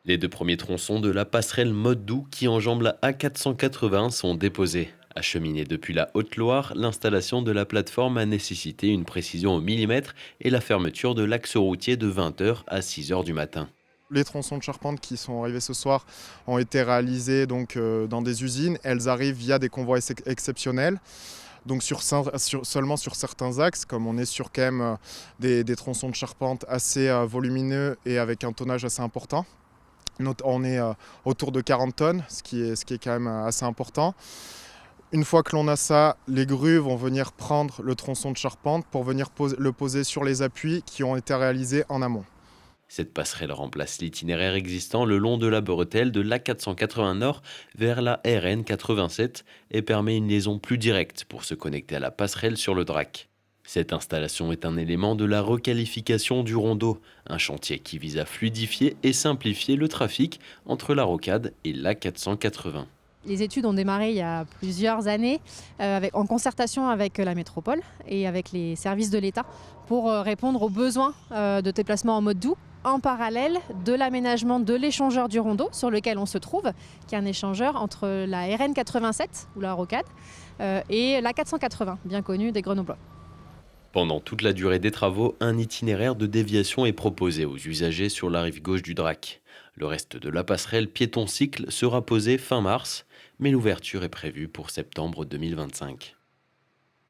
Les deux premiers tronçons de la passerelle Motte-Doux qui enjambe la A480 sont déposés. Acheminée depuis la Haute-Loire, l'installation de la plateforme a nécessité une précision au millimètre et la fermeture de l'axe routier de 20h à 6h du matin. Les tronçons de charpente qui sont arrivés ce soir ont été réalisés dans des usines. Elles arrivent via des convois exceptionnels. Donc seulement sur certains axes, comme on est sur quand même des tronçons de charpente assez volumineux et avec un tonnage assez important. On est autour de 40 tonnes, ce qui est quand même assez important. Une fois que l'on a ça, les grues vont venir prendre le tronçon de charpente pour venir le poser sur les appuis qui ont été réalisés en amont. Cette passerelle remplace l'itinéraire existant le long de la bretelle de l'A480 Nord vers la RN 87 et permet une liaison plus directe pour se connecter à la passerelle sur le Drac. Cette installation est un élément de la requalification du Rondeau, un chantier qui vise à fluidifier et simplifier le trafic entre la rocade et l'A480. Les études ont démarré il y a plusieurs années en concertation avec la métropole et avec les services de l'État pour répondre aux besoins de déplacement en mode doux en parallèle de l'aménagement de l'échangeur du Rondeau sur lequel on se trouve, qui est un échangeur entre la RN 87 ou la rocade et la 480, bien connue des Grenoblois. Pendant toute la durée des travaux, un itinéraire de déviation est proposé aux usagers sur la rive gauche du Drac. Le reste de la passerelle piéton-cycle sera posé fin mars, mais l'ouverture est prévue pour septembre 2025.